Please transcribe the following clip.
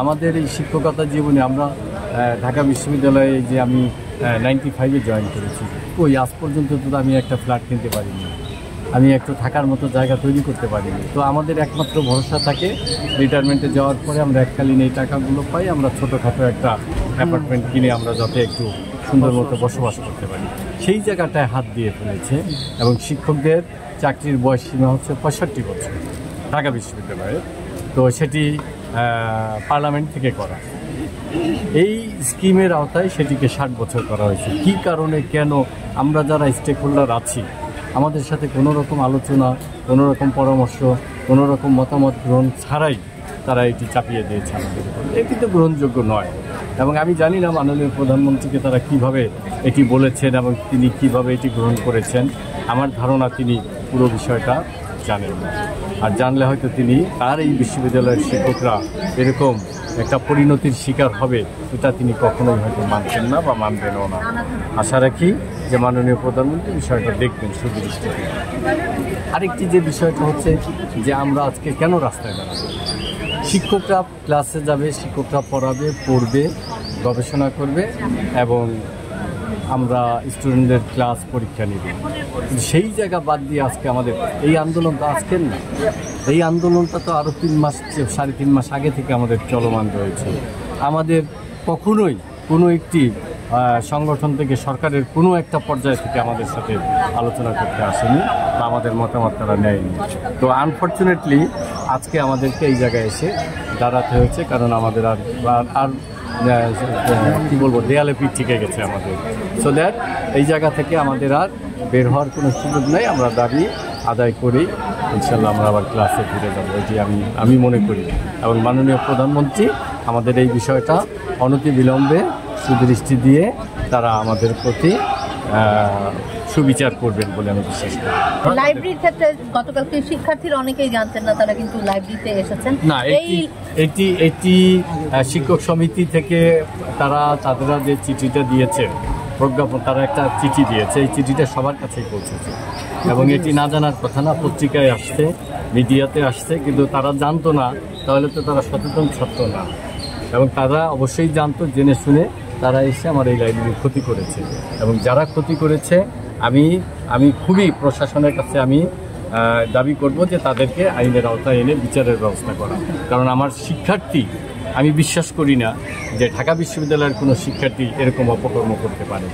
আমাদের এই শিক্ষকতা জীবনে আমরা ঢাকা বিশ্ববিদ্যালয়ে যে আমি 95-এ জয়েন করেছি, ওই আজ পর্যন্ত তো আমি একটা ফ্ল্যাট কিনতে পারিনি, আমি একটু থাকার মতো জায়গা তৈরি করতে পারিনি। তো আমাদের একমাত্র ভরসা থাকে রিটায়ারমেন্টে যাওয়ার পরে আমরা এককালীন এই টাকাগুলো পাই, আমরা ছোটোখাটো একটা অ্যাপার্টমেন্ট কিনে আমরা যাতে একটু সুন্দর মতো বসবাস করতে পারি, সেই জায়গাটায় হাত দিয়ে ফেলেছে। এবং শিক্ষকদের চাকরির বয়স সীমা হচ্ছে 65 বছর ঢাকা বিশ্ববিদ্যালয়ে। তো সেটি পার্লামেন্ট থেকে করা, এই স্কিমের আওতায় সেটিকে 60 বছর করা হয়েছে। কী কারণে, কেন? আমরা যারা স্টেক হোল্ডার আছি, আমাদের সাথে কোনো রকম আলোচনা, কোনো রকম পরামর্শ, কোনো রকম মতামত গ্রহণ ছাড়াই তারা এটি চাপিয়ে দিয়েছে আমাদের উপর। এটি তো গ্রহণযোগ্য নয়। এবং আমি জানি না মাননীয় প্রধানমন্ত্রীকে তারা কিভাবে এটি বলেছেন এবং তিনি কিভাবে এটি গ্রহণ করেছেন। আমার ধারণা তিনি পুরো বিষয়টা জানেন না, আর জানলে হয়তো তিনি তার এই বিশ্ববিদ্যালয়ের শিক্ষকরা এরকম একটা পরিণতির শিকার হবে এটা তিনি কখনোই হয়তো মানতেন না বা মানবেনও না। আশা রাখি যে মাননীয় প্রধানমন্ত্রী বিষয়টা দেখবেন সুদৃষ্টিতে। আরেকটি যে বিষয়টা হচ্ছে যে আমরা আজকে কেন রাস্তায় দাঁড়াবো? শিক্ষকরা ক্লাসে যাবে, শিক্ষকরা পড়াবে, পড়বে, গবেষণা করবে এবং আমরা স্টুডেন্টদের ক্লাস পরীক্ষা নিব। সেই জায়গা বাদ দিয়ে আজকে আমাদের এই আন্দোলন তো আজকের না, এই আন্দোলনটা তো আরও 3 মাস 3.5 মাস আগে থেকে আমাদের চলমান রয়েছে। আমাদের কখনোই কোনো একটি সংগঠন থেকে, সরকারের কোনো একটা পর্যায় থেকে আমাদের সাথে আলোচনা করতে আসেনি বা আমাদের মতামত তারা নেয়নি। তো আনফর্চুনেটলি আজকে আমাদেরকে এই জায়গায় এসে দাঁড়াতে হয়েছে, কারণ আমাদের আর কী বলবো, দেয়ালে পিঠ ঠেকে গেছে আমাদের। সো দ্যাট এই জায়গা থেকে আমাদের আর বের হওয়ার কোনো সুযোগ নেই। আমরা দাবি আদায় করেই ইনশাল্লাহ আমরা আবার ক্লাসে ফিরে যাব, এটি আমি মনে করি। এবং মাননীয় প্রধানমন্ত্রী আমাদের এই বিষয়টা অনতিবিলম্বে সুদৃষ্টি দিয়ে তারা আমাদের প্রতি সুবিচার করবেন বলে আমি বিশ্বাস করি। লাইব্রেরির ক্ষেত্রে গতকালকে শিক্ষার্থীরা অনেকেই জানতেন না, তারা কিন্তু লাইব্রেরিতে এসেছেন। না, এটি শিক্ষক সমিতি থেকে তারা যে চিঠিটা দিয়েছে, প্রজ্ঞাপন, তারা একটা চিঠি দিয়েছে, এই চিঠিটা সবার কাছেই পৌঁছেছে এবং এটি না জানার কথা না, পত্রিকায় আসছে, মিডিয়াতে আসছে, কিন্তু তারা জানতো না, তাহলে তো তারা সচেতন থাকতো না। এবং তারা অবশ্যই জানতো, জেনে শুনে তারা এসে আমার এই লাইব্রেরির ক্ষতি করেছে। এবং যারা ক্ষতি করেছে আমি খুবই প্রশাসনের কাছে আমি দাবি করব যে তাদেরকে আইনের আওতায় এনে বিচারের ব্যবস্থা করা। কারণ আমার শিক্ষার্থী, আমি বিশ্বাস করি না যে ঢাকা বিশ্ববিদ্যালয়ের কোনো শিক্ষার্থী এরকম অপকর্ম করতে পারে।